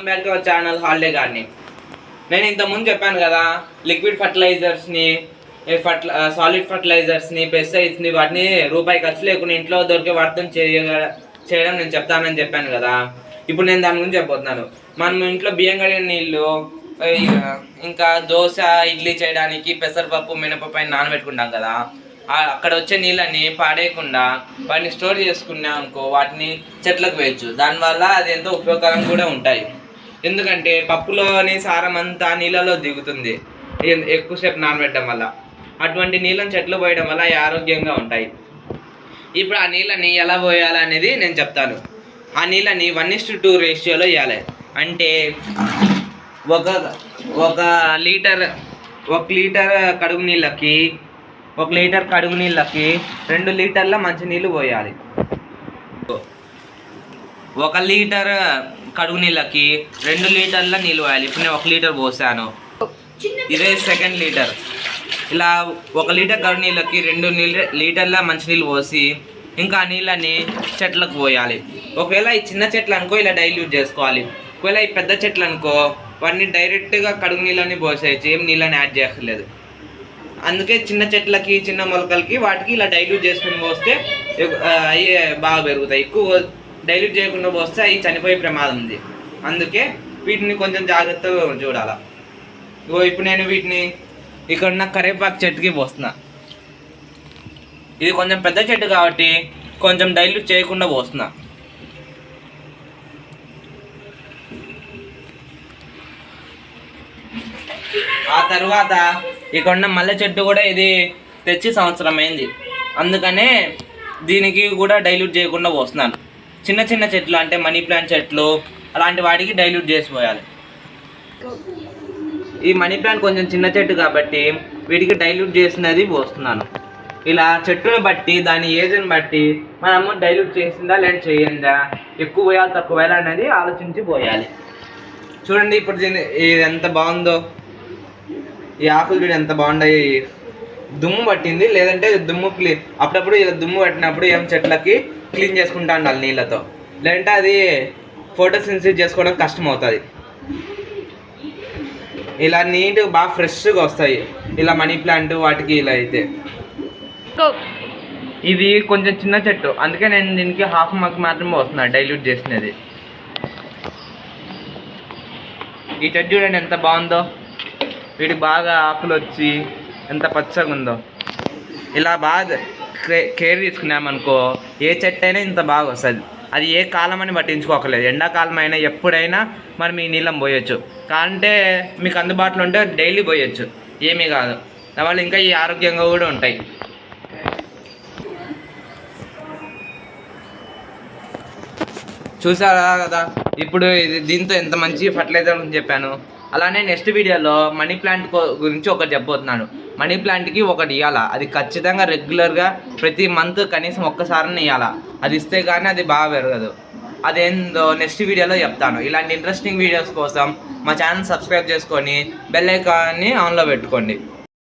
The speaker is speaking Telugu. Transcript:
Back to our channel holiday gardening. నేను ఇంతకుముందు చెప్పాను కదా, లిక్విడ్ ఫర్టిలైజర్స్ని, సాలిడ్ ఫర్టిలైజర్స్ని, పెస్టిసైడ్స్ని వాటిని రూపాయి ఖర్చు లేకుండా ఇంట్లో దొరికే వాటితో చేయడం నేను చెప్తానని చెప్పాను కదా. ఇప్పుడు నేను దాని గురించి చెప్పబోతున్నాను. మనం ఇంట్లో బియ్యం కడిగిన నీళ్ళు, ఇంకా దోశ ఇడ్లీ చేయడానికి పెసరపప్పు మినపప్పు పైన నానబెట్టుకుంటాం కదా, అక్కడ వచ్చే నీళ్ళని పాడేయకుండా వాటిని స్టోర్ చేసుకున్నాం అనుకో, వాటిని చెట్లకు వేయచ్చు. దానివల్ల అది ఎంతో ఉపయోగకరం కూడా ఉంటాయి. ఎందుకంటే పప్పులోని సారం అంతా నీళ్ళలో దిగుతుంది ఎక్కువసేపు నానబెట్టడం వల్ల. అటువంటి నీళ్ళని చెట్లు పోయడం వల్ల అవి ఆరోగ్యంగా ఉంటాయి. ఇప్పుడు ఆ నీళ్ళని ఎలా పోయాలి అనేది నేను చెప్తాను. ఆ నీళ్ళని 1:2 రేషియోలో వేయాలి. అంటే ఒక లీటర్ కడుగు నీళ్ళకి 2 లీటర్ల మంచినీళ్ళు పోయాలి. 1 లీటర్ కడుగు నీళ్ళకి 2 లీటర్ల నీళ్ళు పోయాలి. ఇప్పుడు నేను 1 లీటర్ పోసాను, ఇదే సెకండ్ లీటర్. ఇలా 1 లీటర్ కడుగు నీళ్ళకి 2 లీటర్ల మంచినీళ్ళు పోసి ఇంకా ఆ నీళ్ళని చెట్లకు పోయాలి. ఒకవేళ ఈ చిన్న చెట్లు అనుకో ఇలా డైల్యూట్ చేసుకోవాలి. ఒకవేళ ఈ పెద్ద చెట్లు అనుకో వాటిని డైరెక్ట్గా కడుగు నీళ్ళని పోసేయచ్చు, ఏం నీళ్ళని యాడ్ చేయలేదు. అందుకే చిన్న చెట్లకి చిన్న మొలకలకి వాటికి ఇలా డైల్యూట్ చేసుకుని పోస్తే అవి బాగా పెరుగుతాయి. ఎక్కువ డైల్యూట్ చేయకుండా పోస్తే అవి చనిపోయే ప్రమాదం ఉంది. అందుకే వీటిని కొంచెం జాగ్రత్తగా చూడాలి. ఇప్పుడు నేను వీటిని ఇక్కడ ఉన్న కరివేపాకు చెట్టుకి పోస్తున్నా. ఇది కొంచెం పెద్ద చెట్టు కాబట్టి కొంచెం డైల్యూట్ చేయకుండా పోస్తున్నా. ఆ తర్వాత ఇక్కడ ఉన్న మల్లె చెట్టు కూడా ఇది తెచ్చి సంవత్సరం అయింది, అందుకనే దీనికి కూడా డైల్యూట్ చేయకుండా పోస్తున్నాను. చిన్న చిన్న చెట్లు అంటే మనీ ప్లాంట్ చెట్లు అలాంటి వాటికి డైల్యూట్ చేసిపోయాలి. ఈ మనీ ప్లాంట్ కొంచెం చిన్న చెట్టు కాబట్టి వీటికి డైల్యూట్ చేసినది పోస్తున్నాను. ఇలా చెట్టుని బట్టి దాని ఏజ్ని బట్టి మనము డైల్యూట్ చేసిందా లేదా చేయందా, ఎక్కువ పోయాలి తక్కువ పోయాలి అనేది ఆలోచించి పోయాలి. చూడండి ఇప్పుడు ఇది ఎంత బాగుందో, ఈ ఆకులు చూడు ఎంత బాగుంటాయి. దుమ్ము పట్టింది, లేదంటే దుమ్ము అప్పుడప్పుడు ఇలా దుమ్ము పట్టినప్పుడు ఏం చెట్లకి క్లీన్ చేసుకుంటా ఉండాలి నీళ్ళతో, లేదంటే అది ఫోటోసింథసిస్ చేసుకోవడం కష్టం అవుతుంది. ఇలా నీట్గా బాగా ఫ్రెష్గా వస్తాయి ఇలా మనీ ప్లాంట్ వాటికి. ఇలా అయితే ఇది కొంచెం చిన్న చెట్టు, అందుకే నేను దీనికి హాఫ్ మగ్ మాత్రమే వస్తున్నాను డైల్యూట్ చేసినది. ఈ చెట్టు చూడండి ఎంత బాగుందో, వీటికి బాగా ఆకులు వచ్చి ఎంత పచ్చగా ఉందో. ఇలా బాగా కేర్ తీసుకున్నామనుకో ఏ చెట్టు అయినా ఇంత బాగా వస్తుంది. అది ఏ కాలం అని పట్టించుకోకలేదు, ఎండాకాలం అయినా ఎప్పుడైనా మనం ఈ నీళ్ళం పోయొచ్చు. కాంటే మీకు అందుబాటులో ఉంటే డైలీ పోయొచ్చు, ఏమీ కాదు. దానివల్ల ఇంకా ఈ ఆరోగ్యంగా కూడా ఉంటాయి. చూసారా కదా ఇప్పుడు దీంతో ఎంత మంచి ఫర్టిలైజర్ అని చెప్పాను. అలానే నెక్స్ట్ వీడియోలో మనీ ప్లాంట్ గురించి ఒకటి చెప్పబోతున్నాను. మనీ ప్లాంట్కి ఒకటి ఇవ్వాలా, అది ఖచ్చితంగా రెగ్యులర్గా ప్రతి మంత్ కనీసం ఒక్కసారి ఇవ్వాలా. అది ఇస్తే కానీ అది బాగా పెరగదు. అదేందో నెక్స్ట్ వీడియోలో చెప్తాను. ఇలాంటి ఇంట్రెస్టింగ్ వీడియోస్ కోసం మా ఛానల్ సబ్స్క్రైబ్ చేసుకొని బెల్ ఐకాన్ని ఆన్లో పెట్టుకోండి.